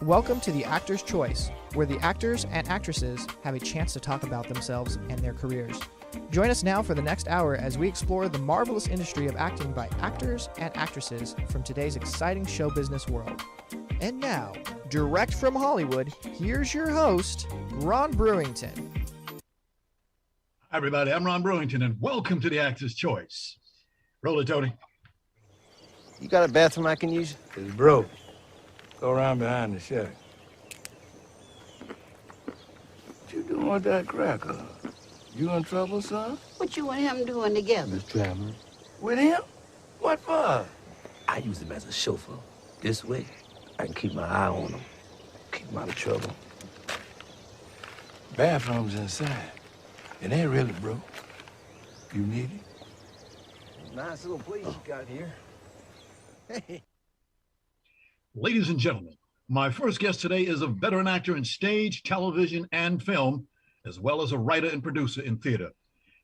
Welcome to the Actor's Choice, where the actors and actresses have a chance to talk about themselves and their careers. Join us now for the next hour as we explore the marvelous industry of acting by actors and actresses from today's exciting show business world. And now, direct from Hollywood, here's your host, Ron Brewington. Hi, everybody. I'm Ron Brewington, and welcome to the Actor's Choice. Roll it, Tony. You got a bathroom I can use? It's broke. Go around behind the shack. What you doing with that cracker? You in trouble, son? What you and him doing together? Just traveling. With him? What for? I use him as a chauffeur. This way, I can keep my eye on him. Keep him out of trouble. Bathroom's inside. It ain't really broke. You need it? Nice little place you got here. Hey. Ladies and gentlemen, my first guest today is a veteran actor in stage, television, and film, as well as a writer and producer in theater.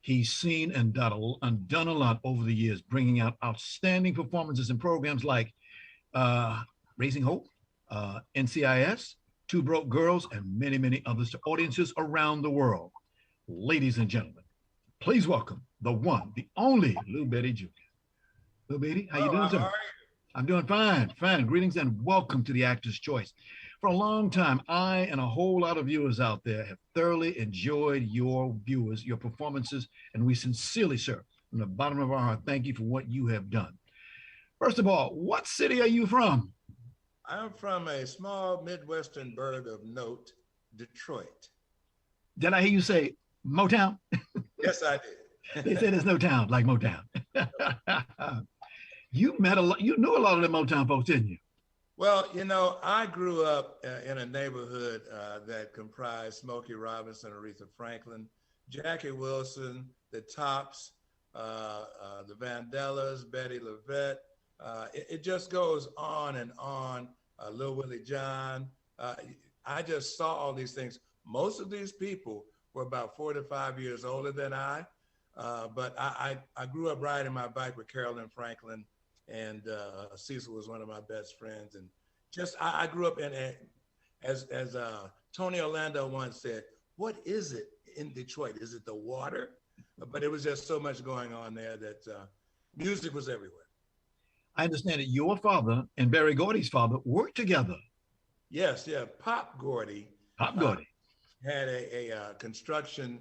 He's seen and done a lot over the years, bringing out outstanding performances in programs like Raising Hope, NCIS, Two Broke Girls, and many, many others to audiences around the world. Ladies and gentlemen, please welcome the one, the only Lou Beatty Jr. Lou Beatty, how you doing, sir? How are you? I'm doing fine. Greetings and welcome to the Actor's Choice. For a long time, I and a whole lot of viewers out there have thoroughly enjoyed your performances, and we sincerely, sir, from the bottom of our heart, thank you for what you have done. First of all, what city are you from? I'm from a small Midwestern burg of note, Detroit. Did I hear you say Motown? Yes, I did. They say there's no town like Motown. You knew a lot of the Motown folks, didn't you? Well, you know, I grew up in a neighborhood that comprised Smokey Robinson, Aretha Franklin, Jackie Wilson, the Tops, the Vandellas, Betty LaVette. It just goes on and on. Lil Willie John. I just saw all these things. Most of these people were about 4 to 5 years older than I, but I grew up riding my bike with Carolyn Franklin, and Cecil was one of my best friends. And just, I grew up in, as Tony Orlando once said, what is it in Detroit? Is it the water? But it was just so much going on there that music was everywhere. I understand that your father and Berry Gordy's father worked together. Yes, yeah. Pop Gordy. Pop Gordy. Had a construction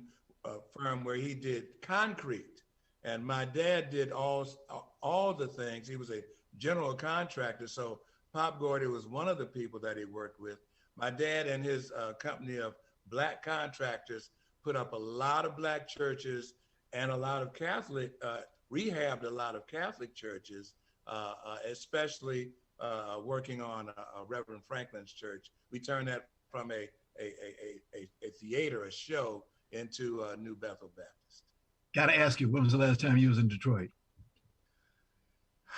firm where he did concrete. And my dad did all the things. He was a general contractor. So Pop Gordy was one of the people that he worked with. My dad and his company of black contractors put up a lot of black churches and a lot of Catholic, rehabbed a lot of Catholic churches, especially working on Reverend Franklin's church. We turned that from a theater, a show, into New Bethel Baptist. Got to ask you, when was the last time you was in Detroit?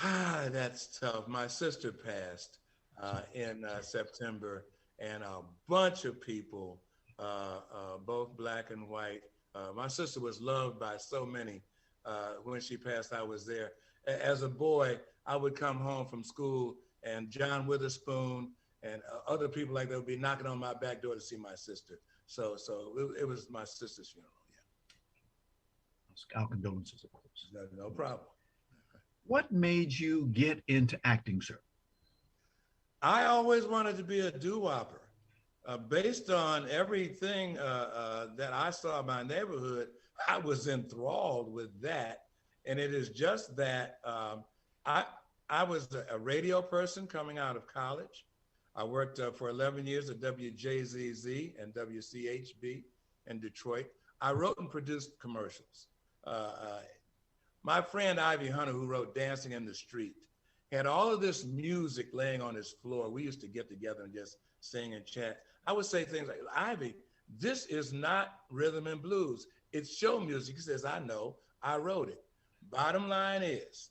That's tough. My sister passed in September, and a bunch of people, both black and white. My sister was loved by so many. When she passed, I was there. As a boy, I would come home from school, and John Witherspoon and other people like that would be knocking on my back door to see my sister. So it was my sister's funeral. Our condolences, of course. No problem. What made you get into acting, sir? I always wanted to be a doo-wopper. Based on everything that I saw in my neighborhood, I was enthralled with that. And it is just that I was a radio person coming out of college. I worked for 11 years at WJZZ and WCHB in Detroit. I wrote and produced commercials. My friend Ivy Hunter, who wrote Dancing in the Street, had all of this music laying on his floor. We used to get together and just sing and chat. I would say things like, Ivy, this is not rhythm and blues. It's show music. He says, I know, I wrote it. Bottom line is,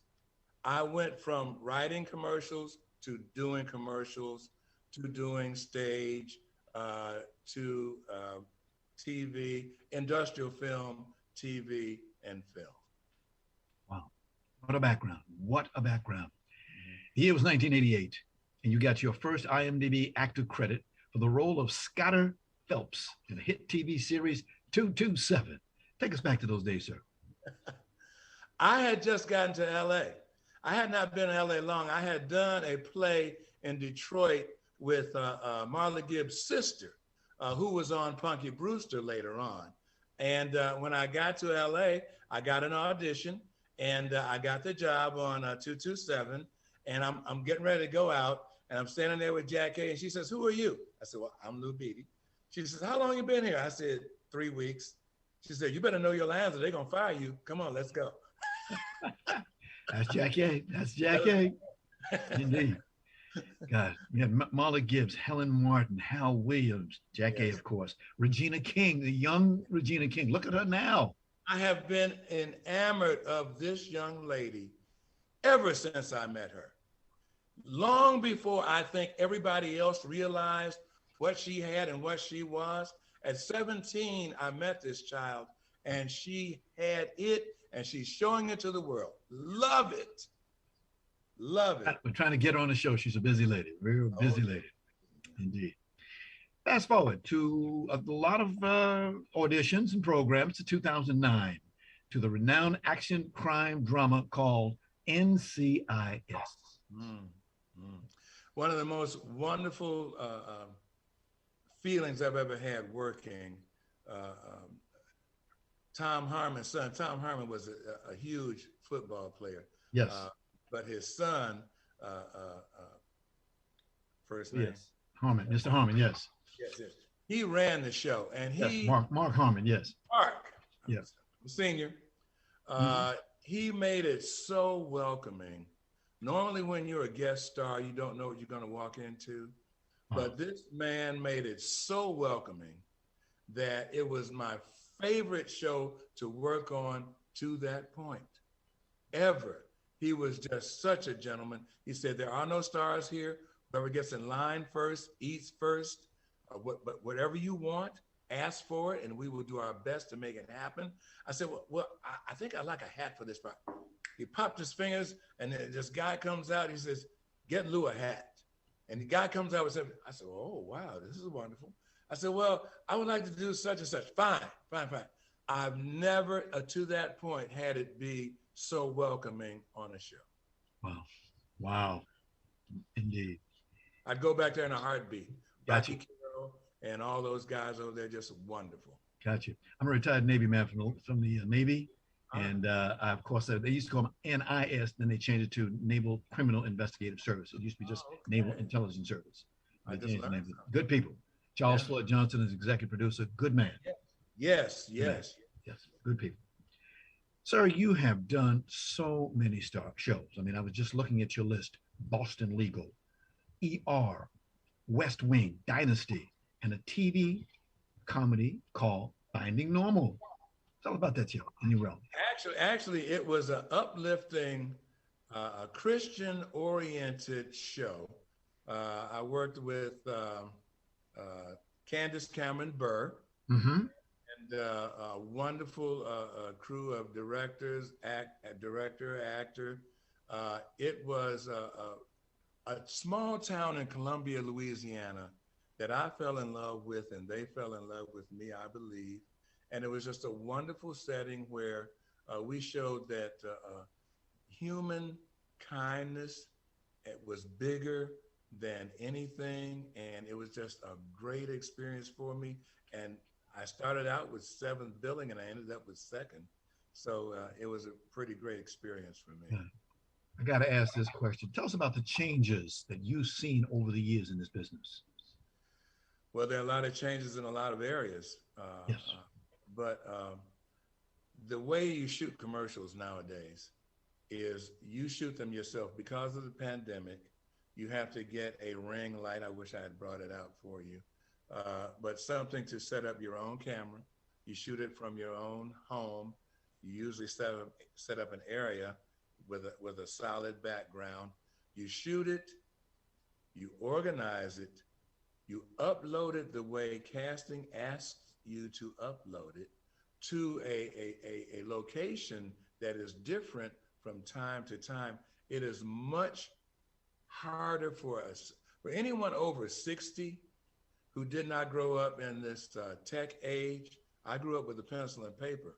I went from writing commercials to doing commercials, to doing stage, to TV, industrial film, TV, and film. Wow, what a background, what a background. The year was 1988. and you got your first IMDb actor credit for the role of Scotter Phelps in the hit TV series 227. Take us back to those days, sir. I had just gotten to LA. I had not been in LA long. I had done a play in Detroit with Marla Gibbs' sister, who was on Punky Brewster later on. And when I got to LA, I got an audition and I got the job on 227. And I'm getting ready to go out and I'm standing there with Jack A. And she says, "Who are you?" I said, "Well, I'm Lou Beatty." She says, "How long you been here?" I said, 3 weeks. She said, "You better know your lines or they're going to fire you. Come on, let's go." That's Jack A. That's Jack A. Indeed. God, we had Marla Gibbs, Helen Martin, Hal Williams, Jack A, of course, Regina King, the young Regina King. Look at her now. I have been enamored of this young lady ever since I met her. Long before I think everybody else realized what she had and what she was. At 17, I met this child and she had it and she's showing it to the world. Love it. Love it. We're trying to get her on the show. She's a busy lady, real busy lady. Indeed. Fast forward to a lot of auditions and programs to 2009 to the renowned action crime drama called NCIS. One of the most wonderful feelings I've ever had working. Tom Harmon's son. Tom Harmon was a huge football player. Yes. But his son, first name? Yes. Harmon, Mr. Harmon, yes. Yes. He ran the show, and he Mark Harmon, yes. Mark, yes, senior. He made it so welcoming. Normally, when you're a guest star, you don't know what you're going to walk into, but this man made it so welcoming that it was my favorite show to work on to that point, ever. He was just such a gentleman. He said, "There are no stars here. Whoever gets in line first, eats first. But whatever you want, ask for it, and we will do our best to make it happen." I said, well, I think I'd like a hat for this part. He popped his fingers, and then this guy comes out. He says, "Get Lou a hat." And the guy comes out with something. I said, "Oh, wow, this is wonderful." I said, "Well, I would like to do such and such." Fine. I've never, to that point, had it be so welcoming on a show. Wow. Indeed. I'd go back there in a heartbeat. Gotcha. And all those guys over there, just wonderful. Gotcha. I'm a retired Navy man from the Navy. And of course, they used to call them NIS, then they changed it to Naval Criminal Investigative Service. It used to be just Naval Intelligence Service. Good people. Charles Floyd Johnson is executive producer. Good man. Yes. Good people. Sir, you have done so many shows. I mean, I was just looking at your list. Boston Legal, ER, West Wing, Dynasty, and a TV comedy called Finding Normal. Tell about that show in your realm. Actually, it was an uplifting, Christian-oriented show. I worked with Candace Cameron Burr and a wonderful crew of directors, director, actor. It was a small town in Columbia, Louisiana, that I fell in love with, and they fell in love with me, I believe. And it was just a wonderful setting where we showed that human kindness was bigger than anything. And it was just a great experience for me. And I started out with 7th billing and I ended up with 2nd. So it was a pretty great experience for me. Yeah. I got to ask this question. Tell us about the changes that you've seen over the years in this business. Well, there are a lot of changes in a lot of areas. Yes. But the way you shoot commercials nowadays is you shoot them yourself. Because of the pandemic, you have to get a ring light. I wish I had brought it out for you. But something to set up your own camera. You shoot it from your own home. You usually set up an area with a solid background. You shoot it, you organize it, you upload it the way casting asks you to upload it to a location that is different from time to time. It is much harder for us, for anyone over 60 who did not grow up in this tech age. I grew up with a pencil and paper.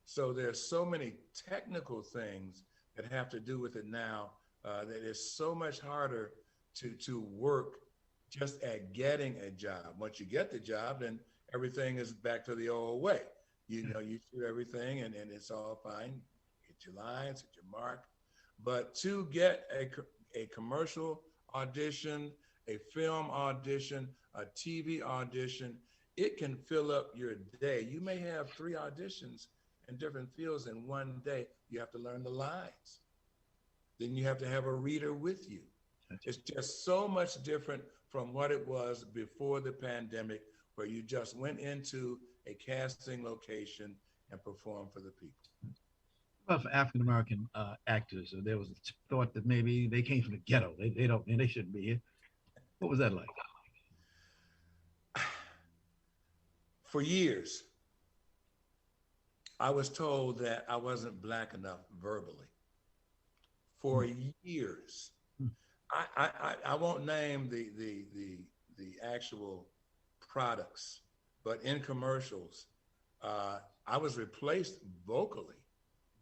So there's so many technical things that have to do with it now that it's so much harder to work just at getting a job. Once you get the job, then everything is back to the old way. You know, you do everything and it's all fine. Hit your lines, hit your mark. But to get a commercial audition, a film audition, a TV audition, it can fill up your day. You may have 3 auditions in different fields in one day. You have to learn the lines. Then you have to have a reader with you. It's just so much different from what it was before the pandemic, where you just went into a casting location and performed for the people. Well, for African-American actors, there was a thought that maybe they came from the ghetto. They shouldn't be here. What was that like? For years, I was told that I wasn't Black enough verbally. For years. I won't name the actual products, but in commercials, I was replaced vocally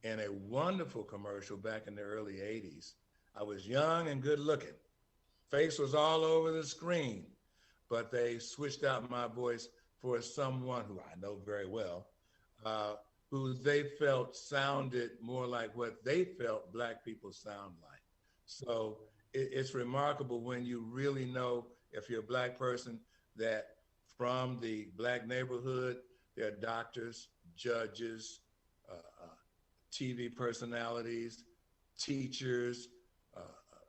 in a wonderful commercial back in the early 80s. I was young and good looking. Face was all over the screen, but they switched out my voice for someone who I know very well, who they felt sounded more like what they felt Black people sound like. So it's remarkable when you really know, if you're a Black person, that from the Black neighborhood, there are doctors, judges, TV personalities, teachers,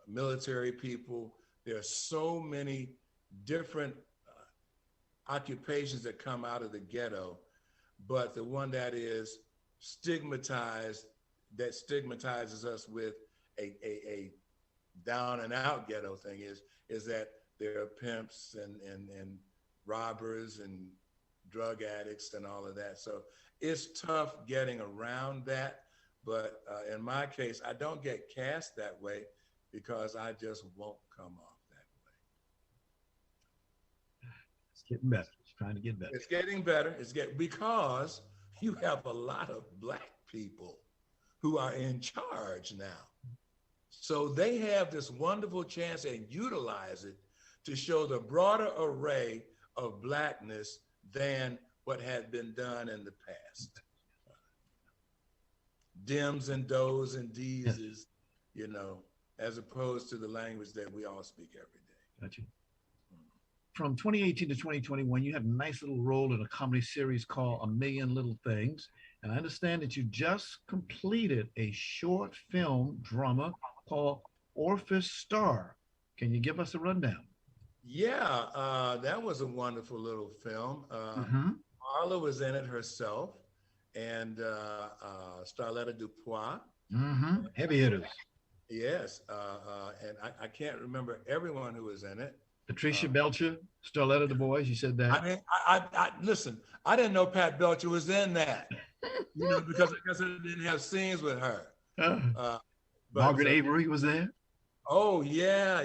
military people. There are so many different occupations that come out of the ghetto, but the one that is stigmatized, that stigmatizes us with a down and out ghetto thing is that there are pimps and robbers and drug addicts and all of that. So it's tough getting around that. But in my case, I don't get cast that way because I just won't come off that way. It's getting better. It's trying to get better. It's getting better. Because you have a lot of Black people who are in charge now. So they have this wonderful chance and utilize it to show the broader array of Blackness than what had been done in the past. Dims and does and D's is, as opposed to the language that we all speak every day. Gotcha. From 2018 to 2021, you had a nice little role in a comedy series called A Million Little Things. And I understand that you just completed a short film drama called Orpheus Star. Can you give us a rundown? Yeah, that was a wonderful little film. Marla was in it herself, and Starletta Dupois. Heavy hitters. Yes, and I can't remember everyone who was in it. Patricia Belcher, Starletta Dupois, you said that. I mean, I listen, I didn't know Pat Belcher was in that, because I guess I didn't have scenes with her. Margaret Avery was there. Oh, yeah.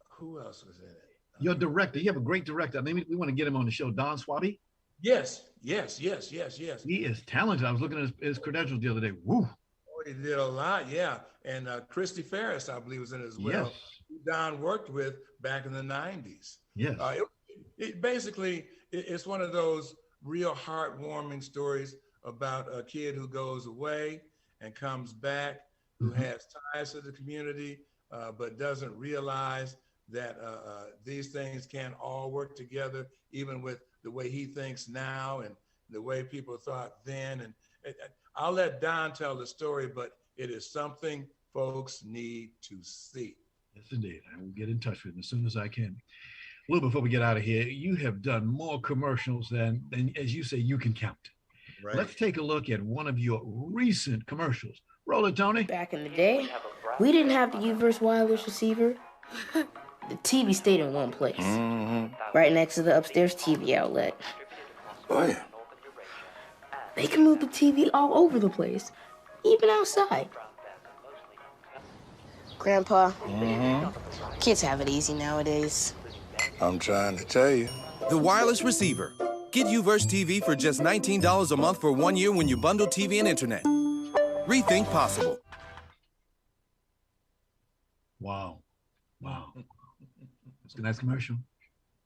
Who else was in it? Your director, you have a great director. I mean, we want to get him on the show, Don Swaby. Yes. He is talented. I was looking at his credentials the other day. Woo. Oh, he did a lot, yeah. And Christy Ferris, I believe, was in it as well. Yes. Who Don worked with back in the 90s. Yes. It's one of those real heartwarming stories about a kid who goes away and comes back, who has ties to the community, but doesn't realize that these things can't all work together, even with the way he thinks now and the way people thought then. And I'll let Don tell the story, but it is something folks need to see. Yes, indeed. I will get in touch with him as soon as I can. A little before we get out of here, you have done more commercials than as you say, you can count. Right. Let's take a look at one of your recent commercials. Roll it, Tony. Back in the day, we didn't have the U-verse wireless receiver. The TV stayed in one place, right next to the upstairs TV outlet. Oh, yeah. They can move the TV all over the place, even outside. Grandpa, kids have it easy nowadays. I'm trying to tell you. The wireless receiver. Get Uverse TV for just $19 a month for 1 year when you bundle TV and internet. Rethink possible. Wow. It's a nice commercial.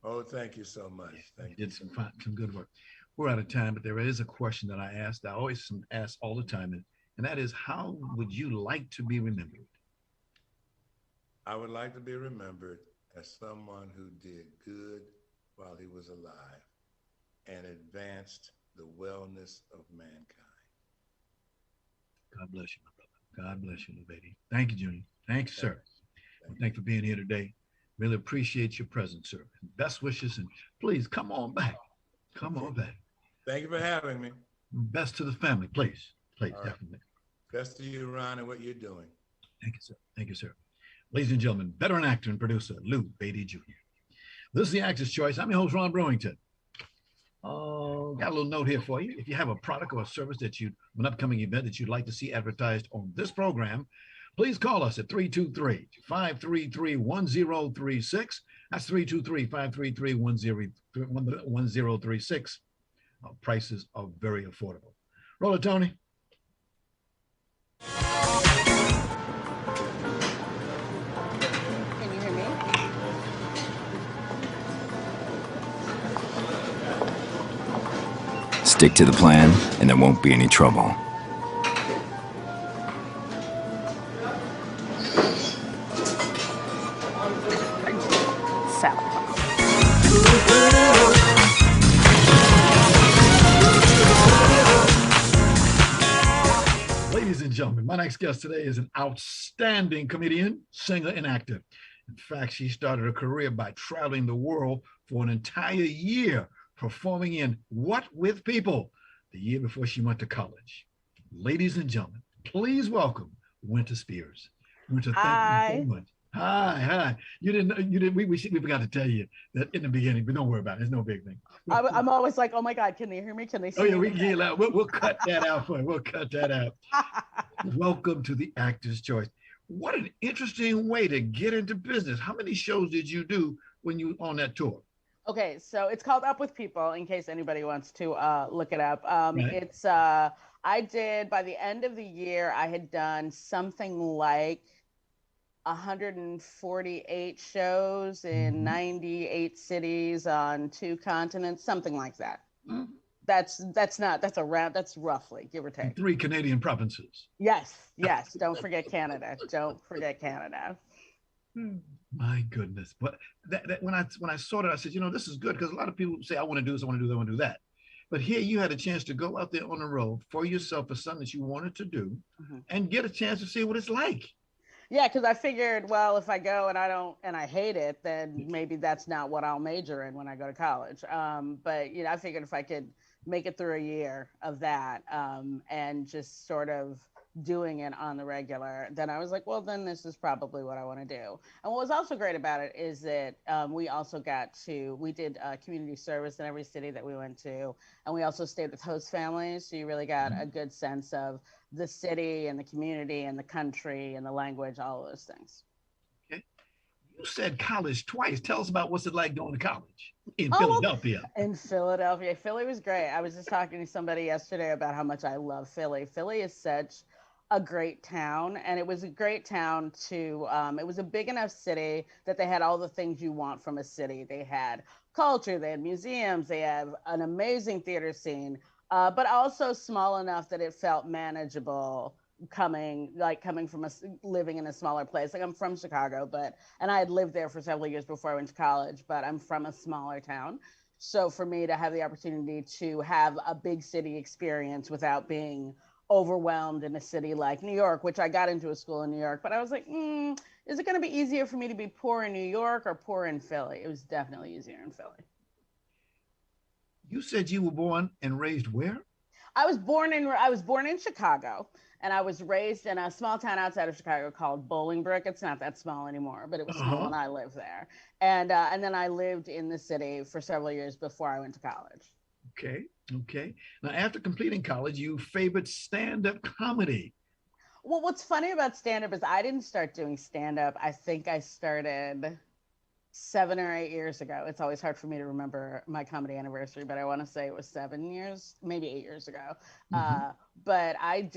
Oh, thank you so much. Thank you. Did some good work. We're out of time, but there is a question that I asked. I always ask all the time, and that is, how would you like to be remembered? I would like to be remembered as someone who did good while he was alive and advanced the wellness of mankind. God bless you, my brother. God bless you, Beatty. Thank you, Junior. Thank you, sir. Thank you for being here today. Really appreciate your presence, sir. Best wishes, and please come on back. Come on back. Thank you for having me. Best to the family, please. Please, All right. definitely. Best to you, Ron, and what you're doing. Thank you, sir. Thank you, sir. Ladies and gentlemen, veteran actor and producer, Lou Beatty Jr. This is the Actor's Choice. I'm your host, Ron Brewington. Got a little note here for you. If you have a product or a service an upcoming event that you'd like to see advertised on this program, please call us at 323-533-1036. That's 323-533-1036. Prices are very affordable. Roll it, Tony. Can you hear me? Stick to the plan, and there won't be any trouble. Ladies and gentlemen, my next guest today is an outstanding comedian, singer, and actor. In fact, she started her career by traveling the world for an entire year, performing in What With People, the year before she went to college. Ladies and gentlemen, please welcome Wynter Spears. Wynter, thank you so much. Hi. We forgot to tell you that in the beginning, but don't worry about it. It's no big thing. I'm always like, oh my God, can they hear me? Can they see me? Oh yeah, we can hear that. We'll cut that out for you. We'll cut that out. Welcome to the Actor's Choice. What an interesting way to get into business. How many shows did you do when you were on that tour? Okay, so it's called Up With People, in case anybody wants to look it up. Right. It's I did, by the end of the year, I had done something like 148 shows in 98 cities on 2 continents, something like that. Mm-hmm. That's roughly, give or take. 3 Canadian provinces. Yes. Don't forget Canada. My goodness. But that when I saw that, I said, this is good, because a lot of people say, I want to do this, I want to do that, I want to do that. But here you had a chance to go out there on the road for yourself for something that you wanted to do and get a chance to see what it's like. Yeah, because I figured, well, if I go and I hate it, then maybe that's not what I'll major in when I go to college. But I figured if I could make it through a year of that and just sort of doing it on the regular, then I was like, well, then this is probably what I want to do. And what was also great about it is that we did community service in every city that we went to, and we also stayed with host families, so you really got a good sense of the city and the community and the country and the language, all of those things. Okay. You said college twice. Tell us about what's it like going to college in Philadelphia. In Philadelphia. Philly was great. I was just talking to somebody yesterday about how much I love Philly. Philly is such a great town, and it was a great town to it was a big enough city that they had all the things you want from a city. They had culture, they had museums, they have an amazing theater scene, but also small enough that it felt manageable coming from living in a smaller place. Like, I'm from Chicago, and I had lived there for several years before I went to college, but I'm from a smaller town. So for me to have the opportunity to have a big city experience without being overwhelmed in a city like New York, which I got into a school in New York, but I was like, is it going to be easier for me to be poor in New York or poor in Philly? It was definitely easier in Philly. You said you were born and raised where? I was born in Chicago, and I was raised in a small town outside of Chicago called Bolingbrook. It's not that small anymore, but it was small, and I lived there. And then I lived in the city for several years before I went to college. Okay. Now, after completing college, you favored stand-up comedy. Well, what's funny about stand-up is I didn't start doing stand-up. I think I started 7 or 8 years ago. It's always hard for me to remember my comedy anniversary, but I want to say it was 7 years, maybe 8 years ago. But I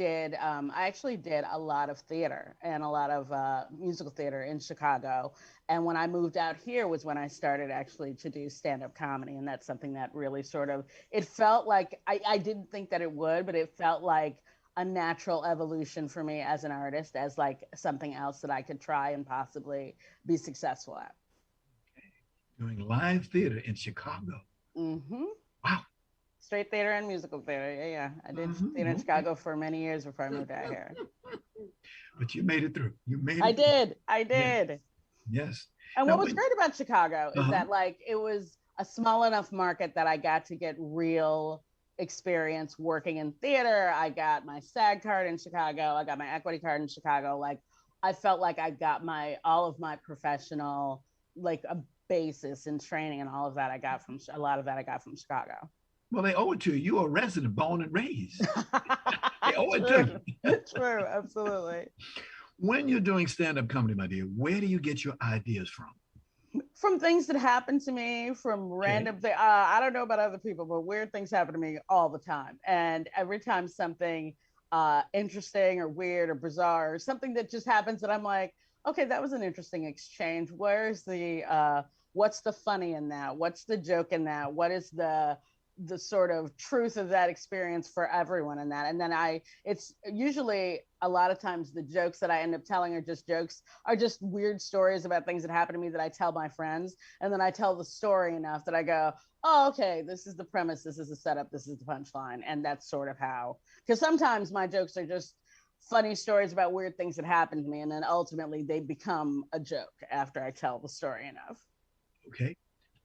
actually did a lot of theater and a lot of musical theater in Chicago. And when I moved out here was when I started actually to do stand-up comedy. And that's something that really sort of, it felt like, I didn't think that it would, but it felt like a natural evolution for me as an artist, as like something else that I could try and possibly be successful at. Doing live theater in Chicago. Wow. Straight theater and musical theater. Yeah. I did theater in Chicago for many years before I moved out here. But you made it through. I did. Yes. And what was great about Chicago is that like it was a small enough market that I got to get real experience working in theater. I got my SAG card in Chicago. I got my equity card in Chicago. Like I felt like I got all of my professional, like a basis and training and all of that a lot of that I got from Chicago. Well, they owe it to you. You're a resident, born and raised. They owe it to you. True, absolutely. When you're doing stand-up comedy, my dear, where do you get your ideas from? From things that happen to me, from random things. I don't know about other people, but weird things happen to me all the time. And every time something interesting or weird or bizarre, or something that just happens that I'm like, okay, that was an interesting exchange. Where's the, what's the funny in that? What's the joke in that? What is the sort of truth of that experience for everyone in that? And then it's usually a lot of times the jokes that I end up telling are just weird stories about things that happen to me that I tell my friends. And then I tell the story enough that I go, oh, okay, this is the premise. This is the setup. This is the punchline. And that's sort of how, because sometimes my jokes are just funny stories about weird things that happened to me. And then ultimately they become a joke after I tell the story enough. Okay.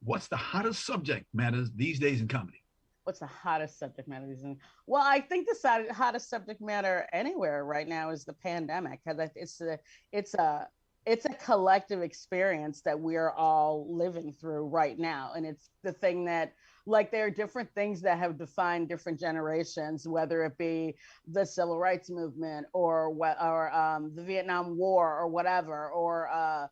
What's the hottest subject matters these days in comedy? What's the hottest subject matter? Well, I think the hottest subject matter anywhere right now is the pandemic, because it's a collective experience that we're all living through right now. And it's the thing that, like, there are different things that have defined different generations, whether it be the civil rights movement or the Vietnam War or whatever, or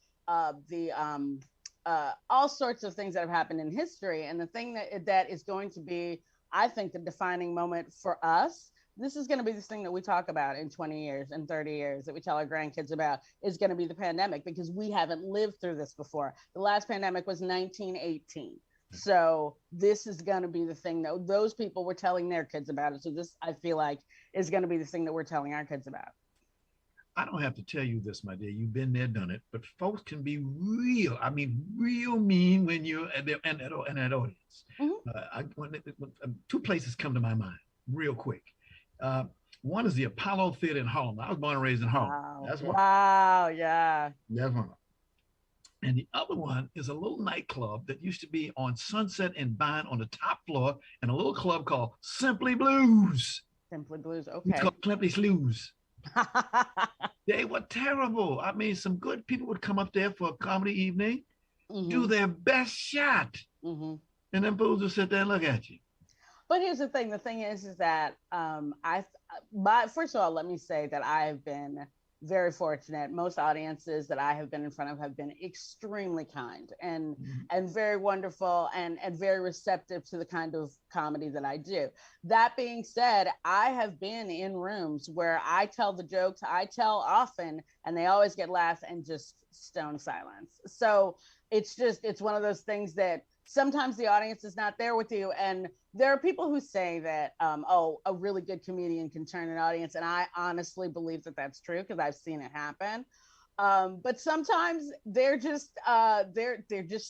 all sorts of things that have happened in history. And the thing that is going to be, I think, the defining moment for us, this is going to be this thing that we talk about in 20 years and 30 years, that we tell our grandkids about, is going to be the pandemic, because we haven't lived through this before. The last pandemic was 1918. So this is going to be the thing that those people were telling their kids about it. So this, I feel like, is going to be the thing that we're telling our kids about. I don't have to tell you this, my dear. You've been there, done it. But folks can be real. I mean, real mean when you're in that audience. Two places come to my mind real quick. One is the Apollo Theater in Harlem. I was born and raised in Harlem. Wow. That's one. Wow, yeah. That's one. And the other one is a little nightclub that used to be on Sunset and Vine on the top floor, and a little club called Simply Blues. Simply Blues, okay. It's called Simply Blues. They were terrible. I mean, some good people would come up there for a comedy evening, do their best shot, and then fools would sit there and look at you. But here's the thing. The thing is that first of all, let me say that I have been very fortunate. Most audiences that I have been in front of have been extremely kind and very wonderful and very receptive to the kind of comedy that I do. That being said, I have been in rooms where I tell the jokes I tell often, and they always get laughs and just stone silence. So it's one of those things that sometimes the audience is not there with you. And there are people who say that, a really good comedian can turn an audience. And I honestly believe that that's true, because I've seen it happen. But sometimes they're just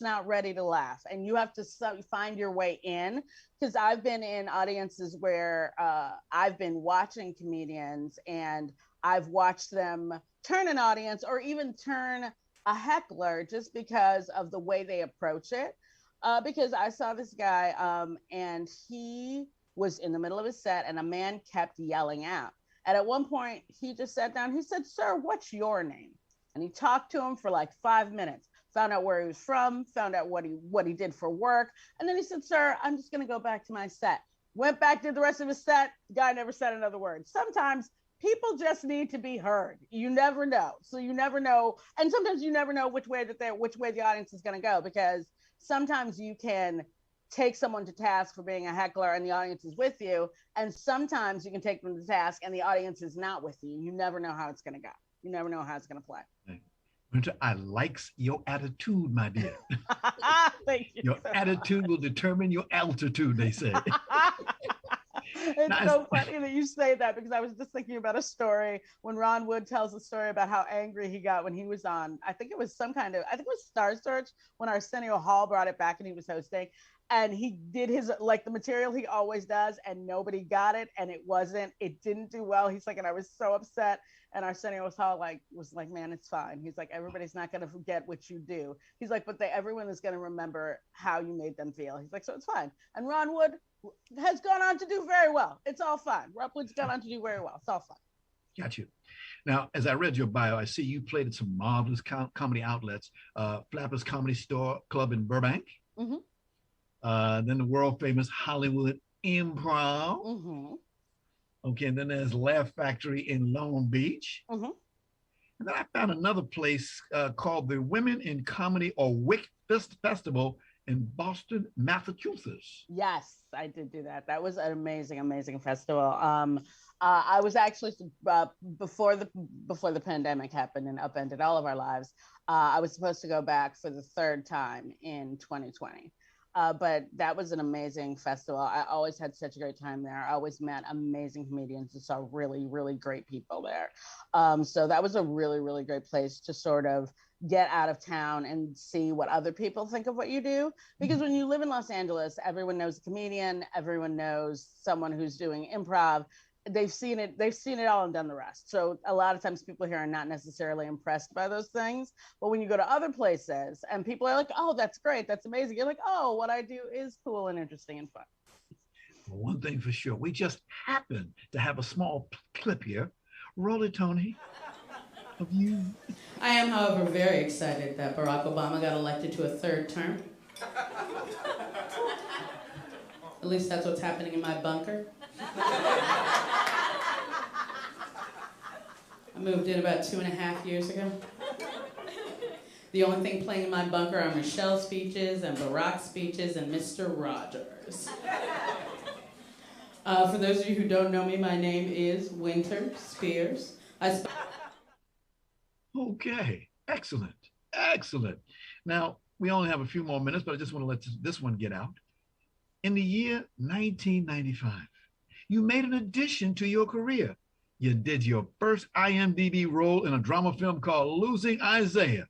not ready to laugh. And you have to find your way in, because I've been in audiences where I've been watching comedians and I've watched them turn an audience or even turn a heckler just because of the way they approach it. Because I saw this guy and he was in the middle of his set and a man kept yelling out. And at one point he just sat down. He said, "Sir, what's your name?" And he talked to him for like 5 minutes, found out where he was from, found out what he did for work. And then he said, "Sir, I'm just going to go back to my set." Went back, did the rest of his set. The guy never said another word. Sometimes people just need to be heard. You never know. So you never know. And sometimes you never know which way the audience is going to go, because sometimes you can take someone to task for being a heckler and the audience is with you. And sometimes you can take them to task and the audience is not with you. You never know how it's going to go. You never know how it's going to play. Wynter, I likes your attitude, my dear. Thank you. Your attitude will determine your altitude, they say. It's nice. So funny that you say that, because I was just thinking about a story when Ron Wood tells a story about how angry he got when he was on, I think it was Star Search, when Arsenio Hall brought it back and he was hosting. And he did the material he always does, and nobody got it, and it didn't do well. He's like, and I was so upset. And Arsenio Hall was like, man, it's fine. He's like, everybody's not going to forget what you do. He's like, but everyone is going to remember how you made them feel. He's like, so it's fine. And Ron Wood has gone on to do very well. It's all fine. Ron Wood's gone on to do very well. It's all fine. Got you. Now, as I read your bio, I see you played at some marvelous comedy outlets, Flappers Comedy Store Club in Burbank. Mm-hmm. Then the world famous Hollywood Improv. Mm-hmm. Okay, and then there's Laugh Factory in Long Beach. Mm-hmm. And then I found another place called the Women in Comedy or WIC Festival in Boston, Massachusetts. Yes, I did do that. That was an amazing, amazing festival. I was actually before the pandemic happened and upended all of our lives. I was supposed to go back for the third time in 2020. But that was an amazing festival. I always had such a great time there. I always met amazing comedians and saw really, really great people there. So that was a really, really great place to sort of get out of town and see what other people think of what you do. Because when you live in Los Angeles, everyone knows a comedian, everyone knows someone who's doing improv. They've seen it all and done the rest. So a lot of times people here are not necessarily impressed by those things. But when you go to other places and people are like, oh, that's great, that's amazing, you're like, oh, what I do is cool and interesting and fun. Well, one thing for sure, we just happen to have a small clip here. Roll it, Tony, of you. I am, however, very excited that Barack Obama got elected to a third term. At least that's what's happening in my bunker. I moved in about 2.5 years ago. The only thing playing in my bunker are Michelle's speeches and Barack's speeches and Mr. Rogers. For those of you who don't know me, my name is Wynter Spears. Okay, excellent, excellent. Now, we only have a few more minutes, but I just want to let this one get out. In the year 1995, you made an addition to your career. You did your first IMDb role in a drama film called Losing Isaiah.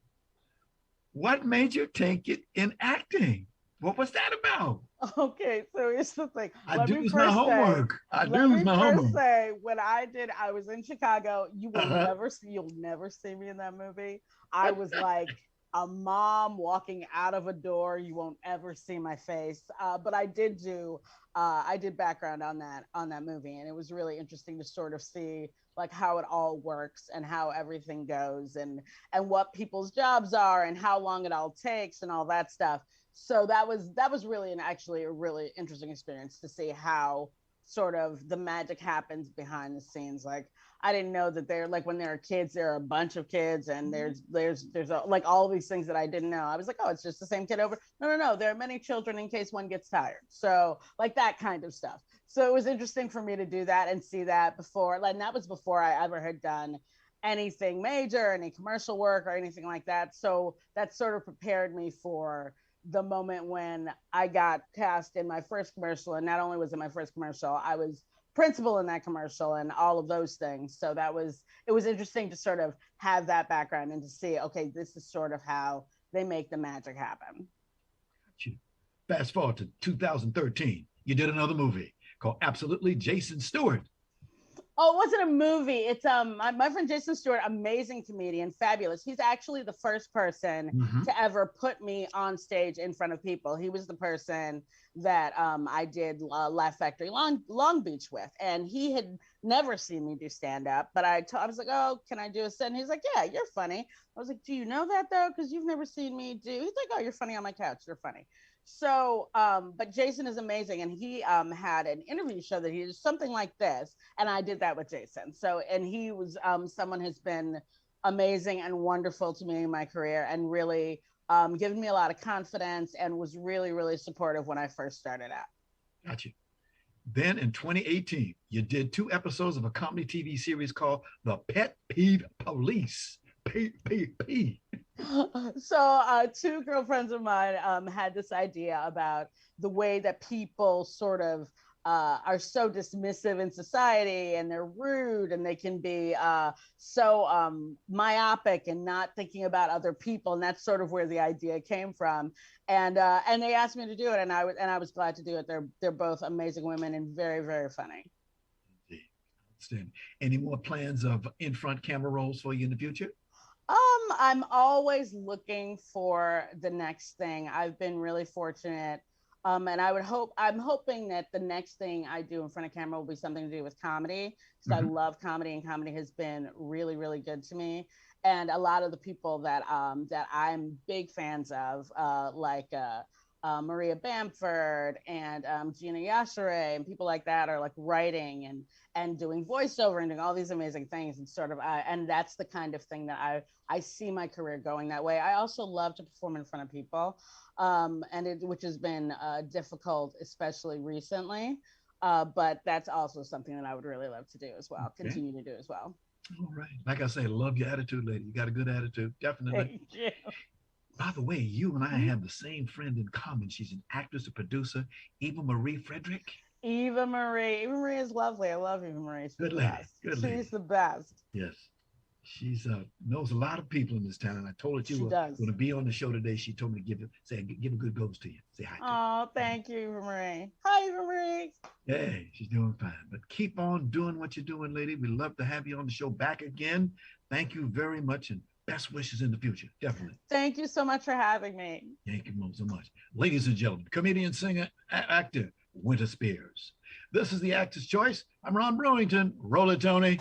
What made you take it in acting? What was that about? Okay, so here's the thing. I do my homework. When I was in Chicago. You'll never see me in that movie. I was like a mom walking out of a door. You won't ever see my face. But I did background on that movie, and it was really interesting to sort of see like how it all works and how everything goes and what people's jobs are and how long it all takes and all that stuff. So that was really actually a really interesting experience to see how sort of the magic happens behind the scenes. Like I didn't know that they're like when there are kids, there are a bunch of kids, and there's like all these things that I didn't know. I was like, oh, it's just the same kid over. No, there are many children in case one gets tired. So like that kind of stuff. So it was interesting for me to do that and see that before. Like that was before I ever had done anything major, any commercial work or anything like that. So that sort of prepared me for the moment when I got cast in my first commercial. And not only was it my first commercial, I was principal in that commercial and all of those things. So it was interesting to sort of have that background and to see, okay, this is sort of how they make the magic happen. Fast forward to 2013, you did another movie called Absolutely Jason Stewart. Oh, it wasn't a movie. It's my friend Jason Stewart, amazing comedian, fabulous. He's actually the first person to ever put me on stage in front of people. He was the person that I did Laugh Factory Long Beach with, and he had never seen me do stand up. But I was like, oh, can I do a set? And he's like, yeah, you're funny. I was like, do you know that though? Because you've never seen me do. He's like, oh, you're funny on my couch. You're funny. So, but Jason is amazing, and he had an interview show that he did something like this, and I did that with Jason. So, and he was someone who's been amazing and wonderful to me in my career, and really given me a lot of confidence, and was really, really supportive when I first started out. Gotcha. Then in 2018, you did 2 episodes of a comedy TV series called The Pet Peeve Police. P. So 2 girlfriends of mine had this idea about the way that people sort of are so dismissive in society, and they're rude, and they can be so myopic and not thinking about other people, and that's sort of where the idea came from. And they asked me to do it, and I was glad to do it. They're both amazing women and very, very funny. Outstanding. Any more plans of in-front camera roles for you in the future? I'm always looking for the next thing. I've been really fortunate. And I'm hoping that the next thing I do in front of camera will be something to do with comedy. So I love comedy, and comedy has been really, really good to me. And a lot of the people that I'm big fans of, like Maria Bamford and Gina Yashere and people like that, are like writing and doing voiceover and doing all these amazing things, and sort of and that's the kind of thing that I see my career going that way. I also love to perform in front of people, which has been difficult, especially recently. But that's also something that I would really love to do as well, continue to do as well. All right. Like I say, love your attitude, lady. You got a good attitude, definitely. Thank you. By the way, you and I have the same friend in common. She's an actress, a producer, Eva Marie Frederick. Eva Marie is lovely. I love Eva Marie. She's good lady. Good lady. She's the best. Yes. She's knows a lot of people in this town, and I told her she was going to be on the show today. She told me to give a good goes to you. Say hi to her. Oh, thank you, Eva Marie. Hi, Eva Marie. Hey, she's doing fine. But keep on doing what you're doing, lady. We'd love to have you on the show back again. Thank you very much, and best wishes in the future. Definitely. Thank you so much for having me. Thank you so much. Ladies and gentlemen, comedian, singer, actor, Wynter Spears. This is the Actor's Choice. I'm Ron Brewington. Roll it, Tony.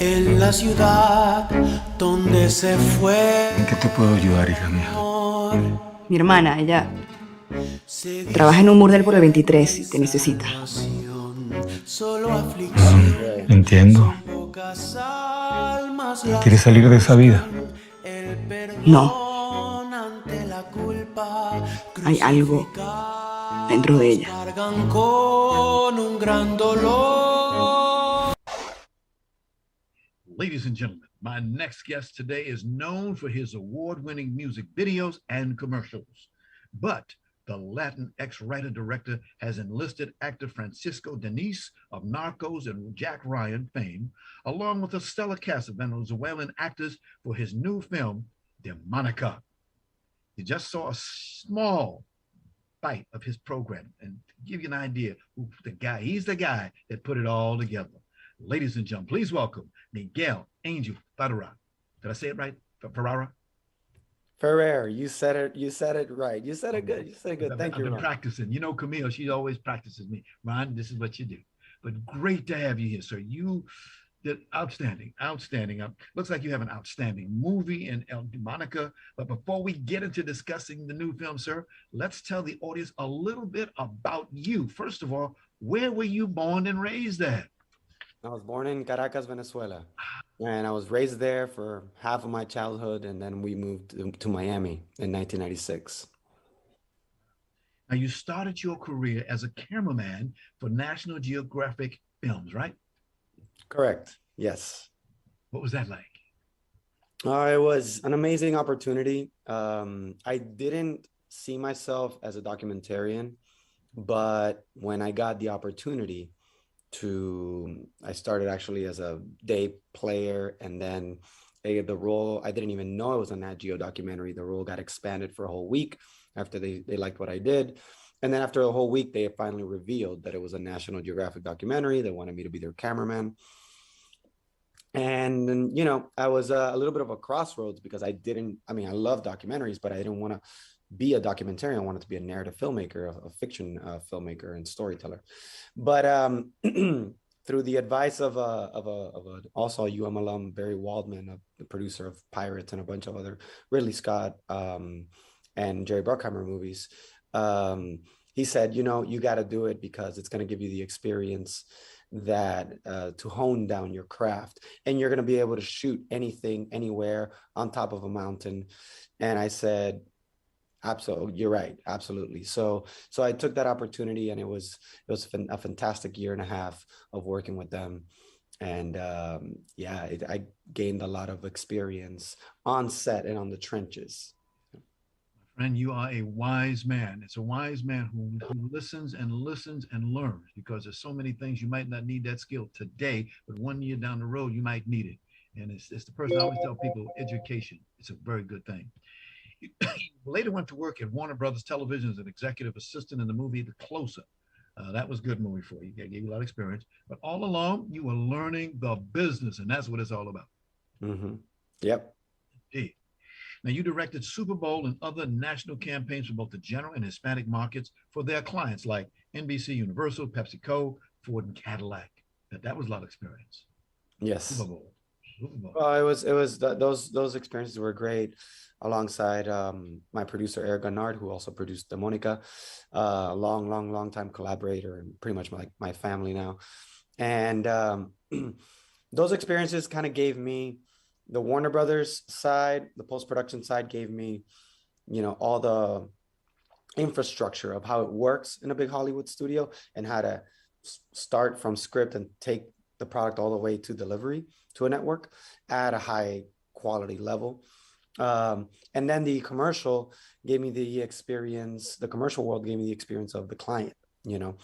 En la ciudad donde se fue. ¿En qué te puedo ayudar, hija mía? Mi hermana, ella trabaja en un burdel por el 23 y te necesita. Entiendo. ¿Quieres salir de esa vida? No. Hay algo dentro de ella. Con un gran dolor. Ladies and gentlemen, my next guest today is known for his award-winning music videos and commercials. But the Latinx writer-director has enlisted actor Francisco Deniz of Narcos and Jack Ryan fame, along with a stellar cast of Venezuelan actors for his new film, Demonica. You just saw a small bite of his program, and to give you an idea, he's the guy that put it all together. Ladies and gentlemen, please welcome Miguel Angel Ferrer. Did I say it right? Ferrer, you said it right. You said it good. You said it good. Thank you, I've been Ron. practicing. You know, Camille, she always practices me. Ron, this is what you do. But great to have you here, sir. You did outstanding. Looks like you have an outstanding movie in Monica. But before we get into discussing the new film, sir, let's tell the audience a little bit about you. First of all, where were you born and raised at? I was born in Caracas, Venezuela, and I was raised there for half of my childhood, and then we moved to Miami in 1996. Now, you started your career as a cameraman for National Geographic Films, right? Correct. Yes. What was that like? It was an amazing opportunity. I didn't see myself as a documentarian, but when I got the opportunity I started actually as a day player, and then the role, I didn't even know it was a Nat Geo documentary. The role got expanded for a whole week after they liked what I did. And then after a whole week, they finally revealed that it was a National Geographic documentary. They wanted me to be their cameraman. And, you know, I was a little bit of a crossroads because I love documentaries, but I didn't want to be a documentarian. I wanted to be a narrative filmmaker, a fiction filmmaker and storyteller. But through the advice of also a UM alum, Barry Waldman, the producer of Pirates and a bunch of other, Ridley Scott, and Jerry Bruckheimer movies. He said, you know, you got to do it because it's going to give you the experience that to hone down your craft, and you're going to be able to shoot anything, anywhere, on top of a mountain. And I said, absolutely, you're right, absolutely. So I took that opportunity, and it was a fantastic year and a half of working with them. And I gained a lot of experience on set and on the trenches. Friend, you are a wise man. It's a wise man who listens and listens and learns, because there's so many things you might not need that skill today, but 1 year down the road, you might need it. And it's the person I always tell people, education. It's a very good thing. He later went to work at Warner Brothers Television as an executive assistant in the movie The Closer. That was a good movie for you. It gave you a lot of experience. But all along, you were learning the business, and that's what it's all about. Mm-hmm. Yep. Indeed. Now, you directed Super Bowl and other national campaigns for both the general and Hispanic markets for their clients like NBC, Universal, PepsiCo, Ford, and Cadillac. That was a lot of experience. Yes. Super Bowl. Well, those experiences were great, alongside my producer Eric Gannard, who also produced Demonica, long time collaborator and pretty much my family now. And those experiences kind of gave me the Warner Brothers side, the post-production side, gave me, you know, all the infrastructure of how it works in a big Hollywood studio, and how to start from script and take the product all the way to delivery to a network at a high quality level. And then the commercial gave me the experience, the commercial world gave me the experience of the client, you know,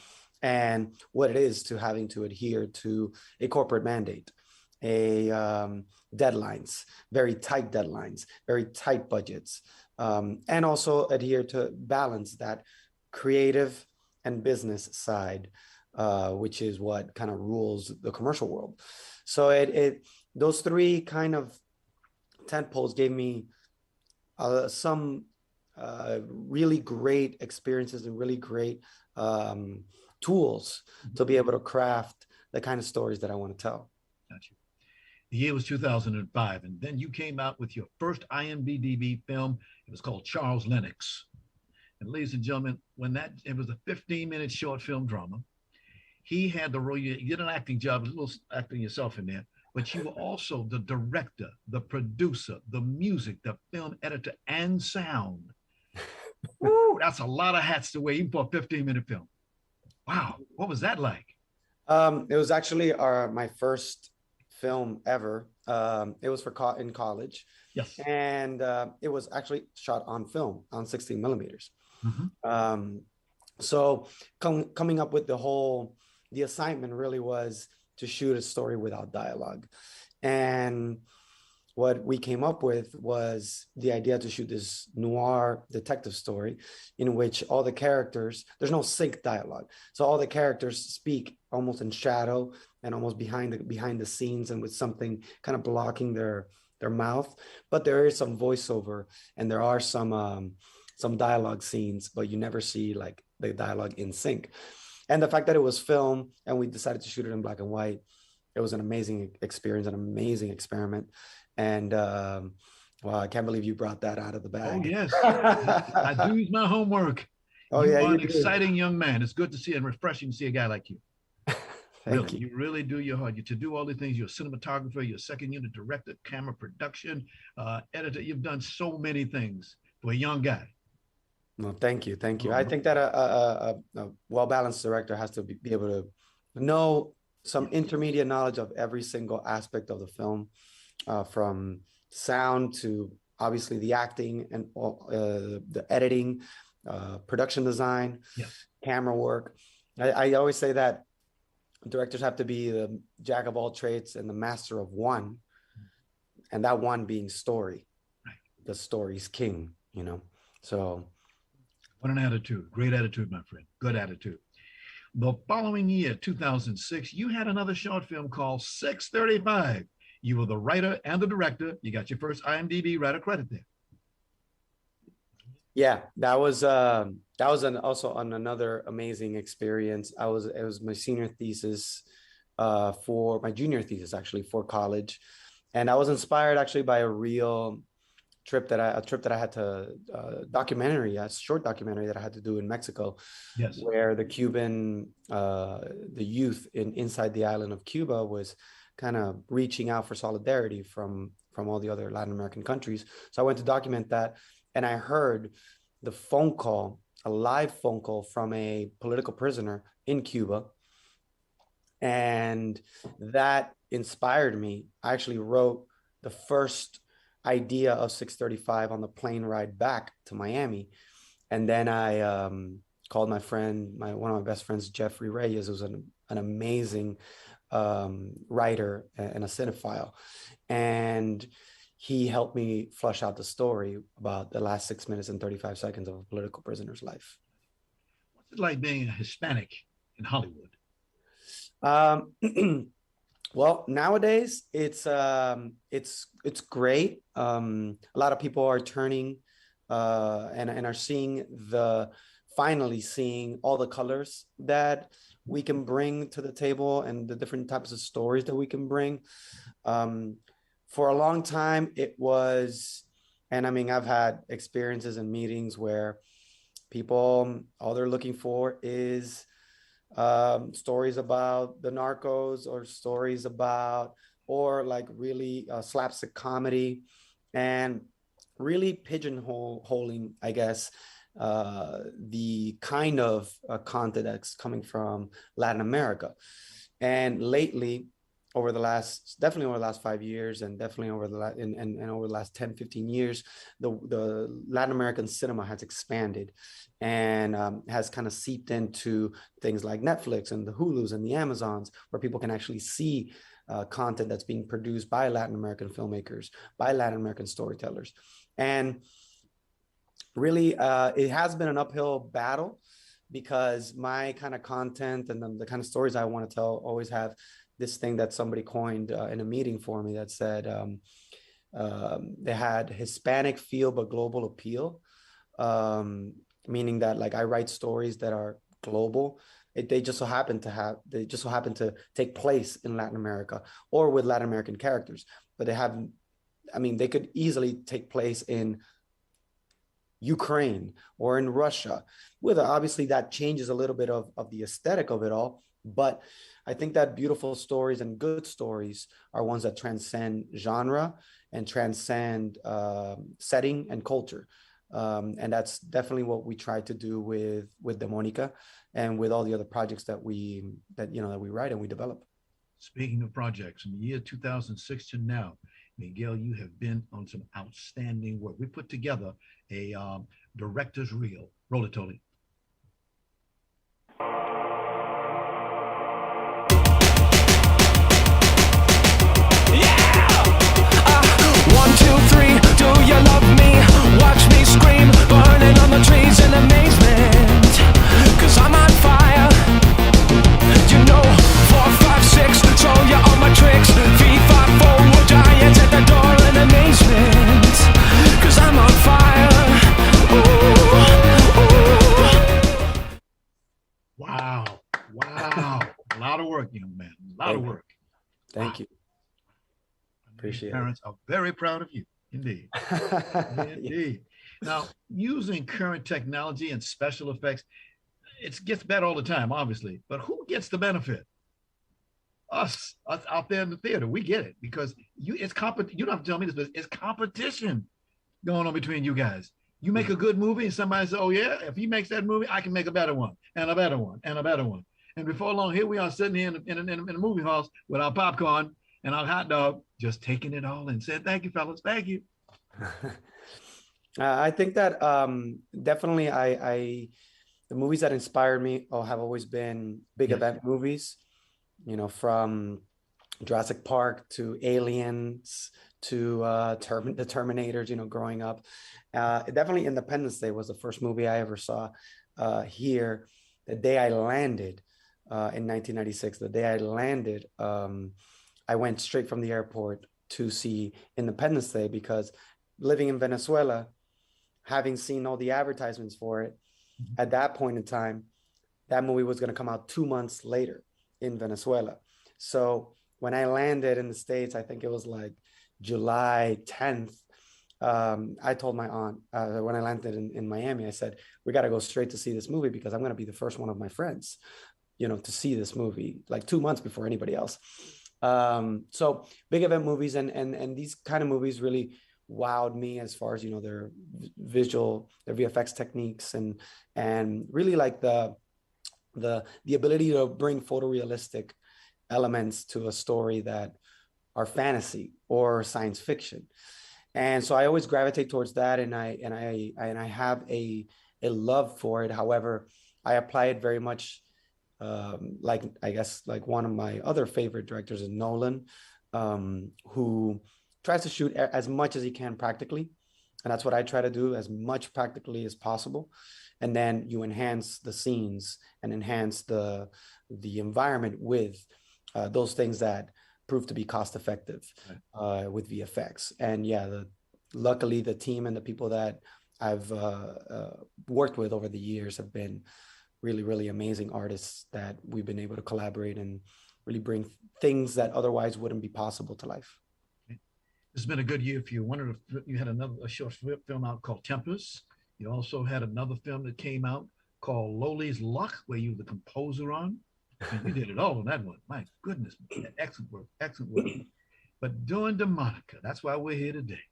and what it is to having to adhere to a corporate mandate, deadlines, very tight budgets, and also adhere to balance that creative and business side, which is what kind of rules the commercial world. So those three kind of tent poles gave me some really great experiences and really great tools to be able to craft the kind of stories that I want to tell. Gotcha. The year was 2005, and then you came out with your first IMDb film. It was called Charles Lennox. And ladies and gentlemen, it was a 15-minute short film drama. He had the role, you did an acting job, a little acting yourself in there, but you were also the director, the producer, the music, the film editor, and sound. Woo, that's a lot of hats to wear, even for a 15-minute film. Wow, what was that like? It was actually my first film ever. It was in college. Yes. And it was actually shot on film, on 16 millimeters. Mm-hmm. So coming up with the assignment really was to shoot a story without dialogue. And what we came up with was the idea to shoot this noir detective story in which all the characters, there's no sync dialogue. So all the characters speak almost in shadow and almost behind the scenes, and with something kind of blocking their mouth. But there is some voiceover, and there are some dialogue scenes, but you never see like the dialogue in sync. And the fact that it was film and we decided to shoot it in black and white, it was an amazing experience, an amazing experiment. And well, I can't believe you brought that out of the bag. Oh, yes. I do my homework. Oh, you yeah, are you an do. exciting young man. It's good to see and refreshing to see a guy like you. Thank you. You really do your heart. To do all the things. You're a cinematographer, you're a second unit director, camera production, editor. You've done so many things for a young guy. No, thank you. Thank you. I think that a well-balanced director has to be able to know some intermediate knowledge of every single aspect of the film, from sound to obviously the acting and the editing, production design, camera work. I always say that directors have to be the jack of all trades and the master of one, and that one being story. Right. The story's king, you know. So what an attitude. Great attitude, my friend. Good attitude. The following year, 2006, you had another short film called 635. You were the writer and the director. You got your first IMDb writer credit there. Yeah, that was also another amazing experience. It was my senior thesis for my junior thesis, actually, for college. And I was inspired actually by a real trip that I had to documentary, a short documentary that I had to do in Mexico, yes, where the Cuban, the youth inside the island of Cuba was kind of reaching out for solidarity from all the other Latin American countries. So I went to document that, and I heard the phone call, a live phone call from a political prisoner in Cuba, and that inspired me. I actually wrote the first idea of 635 on the plane ride back to Miami. And then I called my friend, one of my best friends, Jeffrey Reyes, who's an amazing writer and a cinephile. And he helped me flush out the story about the last 6 minutes and 35 seconds of a political prisoner's life. What's it like being a Hispanic in Hollywood? Well, nowadays it's great. A lot of people are turning and are finally seeing all the colors that we can bring to the table and the different types of stories that we can bring. For a long time, it was, and I mean, I've had experiences and meetings where people, all they're looking for is stories about the narcos, or stories about, or like really slapstick comedy, and really pigeonholing, I guess, the kind of content that's coming from Latin America. And lately, definitely over the last 5 years, and definitely over the last 10, 15 years, the Latin American cinema has expanded and has kind of seeped into things like Netflix and the Hulus and the Amazons, where people can actually see content that's being produced by Latin American filmmakers, by Latin American storytellers. And really, it has been an uphill battle, because my kind of content and the kind of stories I want to tell always have this thing that somebody coined in a meeting for me that said they had Hispanic feel but global appeal, meaning that like I write stories that are global. They just so happen to take place in Latin America or with Latin American characters, but they could easily take place in Ukraine or in Russia. With obviously that changes a little bit of the aesthetic of it all, but I think that beautiful stories and good stories are ones that transcend genre and transcend setting and culture. And that's definitely what we try to do with Demonica and with all the other projects that we write and we develop. Speaking of projects, from the year 2006 to now, Miguel, you have been on some outstanding work. We put together a director's reel. Roll it, Tony. Do you love me? Watch me scream, burning on the trees in amazement. Cause I'm on fire. You know, 4, 5, 6, show you all my tricks. 3, 5, 4, we're giants at the door in amazement. Cause I'm on fire. Ooh, ooh. Wow. A lot of work, young man. A lot of work. Thank you. Appreciate it. Parents are very proud of you. Indeed. Indeed. Now, using current technology and special effects, it gets better all the time, obviously. But who gets the benefit? Us out there in the theater. We get it because you don't have to tell me this, but it's competition going on between you guys. You make a good movie and somebody says, oh yeah, if he makes that movie, I can make a better one and a better one and a better one. And before long, here we are sitting here in a movie house with our popcorn and our hot dog, just taking it all and saying, thank you, fellas, thank you. I think that definitely the movies that inspired me have always been big event movies, from Jurassic Park to Aliens to the Terminators, growing up. Definitely Independence Day was the first movie I ever saw here. The day I landed in 1996, the day I landed, I went straight from the airport to see Independence Day, because living in Venezuela, having seen all the advertisements for it, at that point in time, that movie was going to come out 2 months later in Venezuela. So when I landed in the States, I think it was like July 10th, I told my aunt when I landed in Miami, I said, we got to go straight to see this movie because I'm going to be the first one of my friends, to see this movie like 2 months before anybody else. So big event movies and these kind of movies really wowed me as far as, their visual, their VFX techniques and really like the ability to bring photorealistic elements to a story that are fantasy or science fiction. And so I always gravitate towards that, and I have a love for it. However, I apply it very much like one of my other favorite directors is Nolan, who tries to shoot as much as he can practically, and that's what I try to do, as much practically as possible. And then you enhance the scenes and enhance the environment with those things that prove to be cost effective with VFX. And luckily the team and the people that I've worked with over the years have been really, really amazing artists that we've been able to collaborate and really bring things that otherwise wouldn't be possible to life. It's been a good year for you. You had a short film out called Tempest. You also had another film that came out called Loli's Luck, where you were the composer on. And you did it all on that one. My goodness, excellent work, excellent work. But doing DeMonica, that's why we're here today.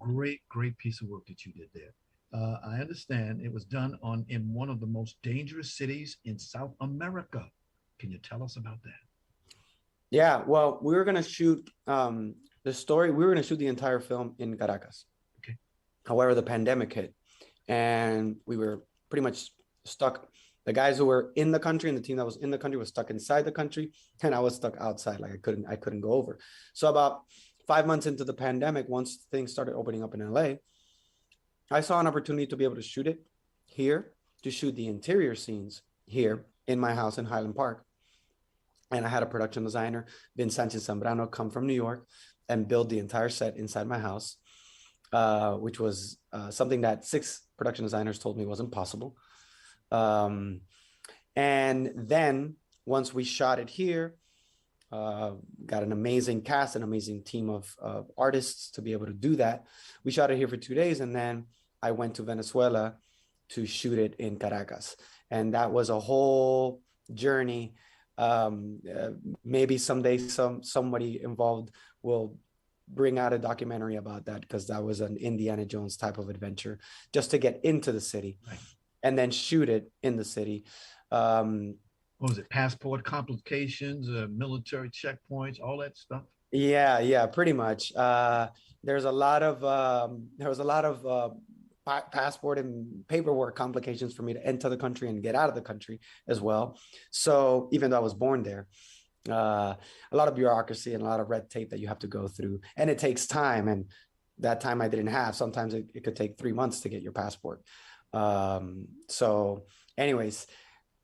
Great, great piece of work that you did there. I understand it was done in one of the most dangerous cities in South America. Can you tell us about that? Yeah, well, we were going to shoot we were going to shoot the entire film in Caracas. Okay. However, the pandemic hit and we were pretty much stuck. The guys who were in the country and the team that was in the country was stuck inside the country, and I was stuck outside. Like I couldn't go over. So about 5 months into the pandemic, once things started opening up in LA, I saw an opportunity to be able to shoot it here, to shoot the interior scenes here in my house in Highland Park. And I had a production designer, Vin Sanchez Zambrano, come from New York and build the entire set inside my house, which was something that 6 production designers told me wasn't possible. And then once we shot it here, got an amazing cast, an amazing team of artists to be able to do that. We shot it here for 2 days, and then I went to Venezuela to shoot it in Caracas. And that was a whole journey. Maybe someday somebody involved will bring out a documentary about that, because that was an Indiana Jones type of adventure just to get into the city. Right. And then shoot it in the city. What was it? Passport complications, military checkpoints, all that stuff? Yeah, pretty much. There was a lot of passport and paperwork complications for me to enter the country and get out of the country as well. So even though I was born there, a lot of bureaucracy and a lot of red tape that you have to go through, and it takes time. And that time I didn't have. Sometimes it could take 3 months to get your passport. So anyways,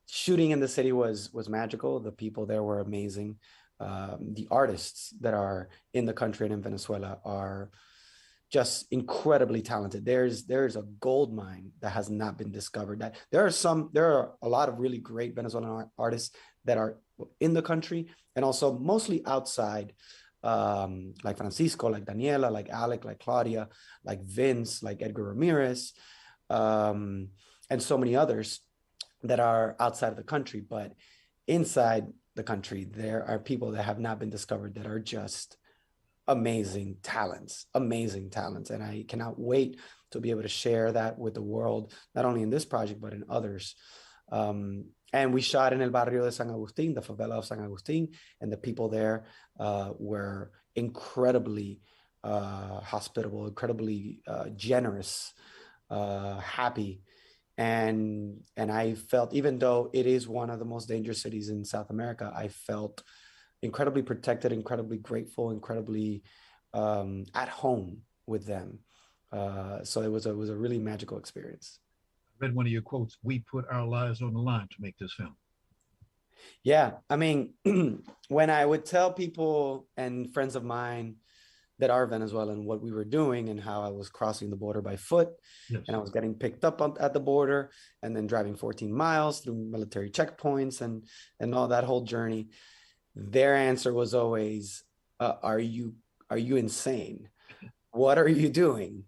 shooting in the city was magical. The people there were amazing. The artists that are in the country and in Venezuela are just incredibly talented. There's a gold mine that has not been discovered. That there are a lot of really great Venezuelan artists that are in the country and also mostly outside, like Francisco, like Daniela, like Alec, like Claudia, like Vince, like Edgar Ramirez, and so many others that are outside of the country. But inside the country, there are people that have not been discovered that are just amazing talents. And I cannot wait to be able to share that with the world, not only in this project, but in others. And we shot in El Barrio de San Agustin, the favela of San Agustin, and the people there were incredibly hospitable, incredibly generous, happy. And I felt, even though it is one of the most dangerous cities in South America, I felt incredibly protected, incredibly grateful, incredibly at home with them. So it was a really magical experience. I read one of your quotes: "We put our lives on the line to make this film." Yeah, I mean, when I would tell people and friends of mine that are Venezuelan what we were doing and how I was crossing the border by foot, yes, and I was getting picked up at the border and then driving 14 miles through military checkpoints and all that whole journey, their answer was always, are you insane? what are you doing?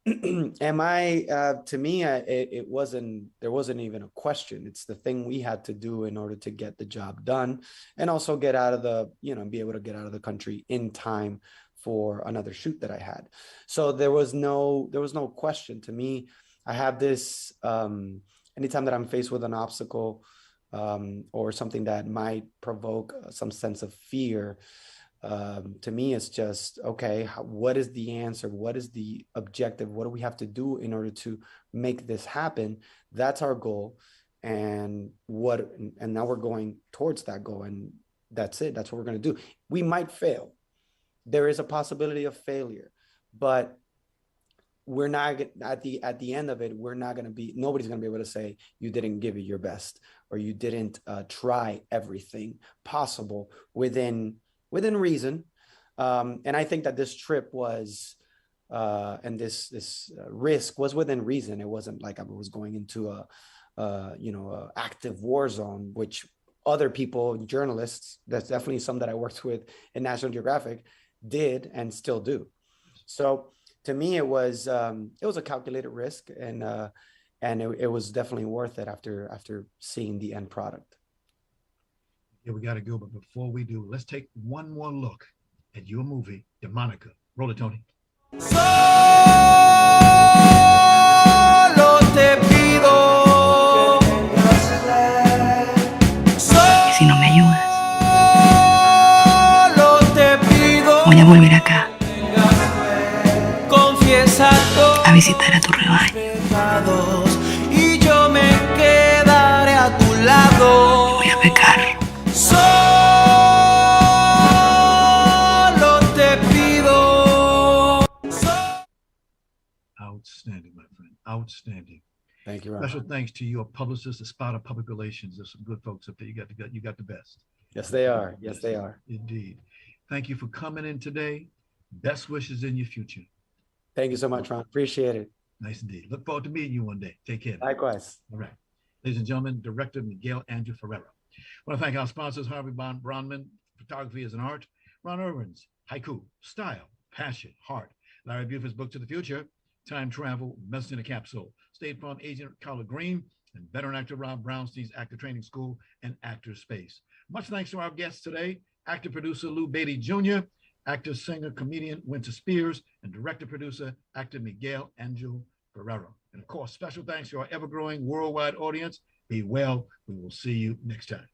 Am I, to me, it wasn't, there wasn't even a question. It's the thing we had to do in order to get the job done and also get out of the, be able to get out of the country in time for another shoot that I had. So there was no question to me. I have this, anytime that I'm faced with an obstacle or something that might provoke some sense of fear, to me, it's just, okay, what is the answer? What is the objective? What do we have to do in order to make this happen? That's our goal. And now we're going towards that goal. And that's it. That's what we're going to do. We might fail. There is a possibility of failure, but we're not at the end of it. We're not going to be, nobody's going to be able to say you didn't give it your best, or you didn't try everything possible within reason. And I think that this trip was, and this risk was within reason. It wasn't like I was going into a active war zone, which other people, journalists, that's definitely some that I worked with in National Geographic, did and still do. So to me, it was a calculated risk, and it was definitely worth it after seeing the end product. Yeah, we got to go, but before we do, let's take one more look at your movie, Demonica. Roll it, Tony. Solo te pido. Y si no me ayudas, Solo te pido. voy a volver acá Confiesa a visitar a tu rebaño. pecados y yo me quedaré a tu lado. Voy a pecar. Solo te pido. Outstanding, my friend. Outstanding. Thank you, Ron. Special thanks to your publicist, the Spot of Public Relations. There's some good folks up there. You got the best. Yes, they are. Yes, they are. Indeed. Thank you for coming in today. Best wishes in your future. Thank you so much, Ron. Appreciate it. Nice indeed. Look forward to meeting you one day. Take care. Likewise. All right. Ladies and gentlemen, Director Miguel Andrew Ferrer. I want to thank our sponsors, Harvey Bronman, Photography is an Art, Ron Irwin's Haiku, Style, Passion, Heart, Larry Buford's Book to the Future, Time Travel, Message in a Capsule, State Farm Agent Carla Green, and veteran actor Rob Brownstein's Actor Training School and Actor Space. Much thanks to our guests today, actor producer Lou Beatty Jr., actor, singer, comedian Wynter Spears, and director producer actor Miguel Angel Ferrer. And of course, special thanks to our ever-growing worldwide audience. Be well. We will see you next time.